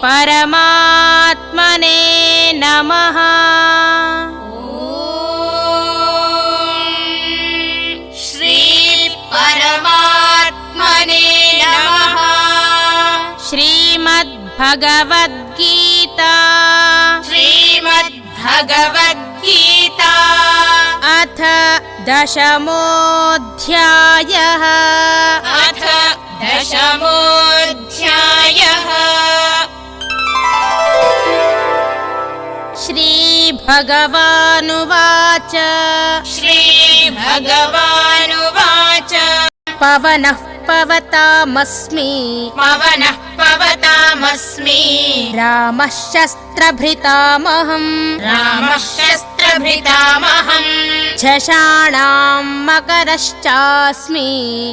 परमात्मने नमः। श्री परमात्मने नमः। श्रीमद्भगवद्गीता श्रीमद्भगवद्गीता अथ दशमोऽध्यायः। अथ दशमोऽध्यायः। श्रीभगवानुवाच श्रीभगवानुवाच पवनः पवतामस्मि पवनः पवतामस्मि रामः शस्त्रभृतामहम् रामः शस्त्रभृतामहम् झषाणां मकरश्चास्मि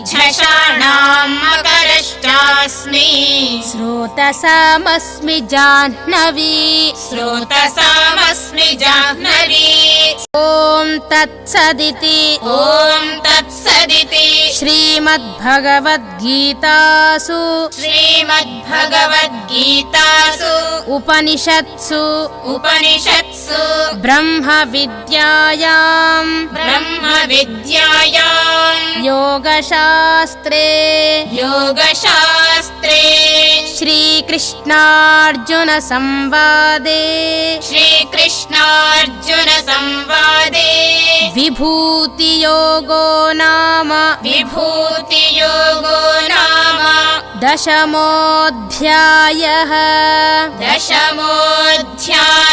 झषाणां मकरश्चास्मि स्रोतसामस्मि जाह्नवी स्रोतसामस्मि जाह्नवी ॐ तत्सदिति ॐ तत्सदिति श्रीमद्भगवद्गीतासु श्रीमद्भगवद्गीतासु उपनिषत्सु उपनिषत्सु ब्रह्मविद्यायां ब्रह्मविद्यायां योगशास्त्रे योगशास्त्रे श्रीकृष्णार्जुनसंवादे श्रीकृष्णार्जुनसंवादे विभूतियोगो नाम विभूतियोगो नाम दशमोऽध्यायः। दशमोऽध्यायः।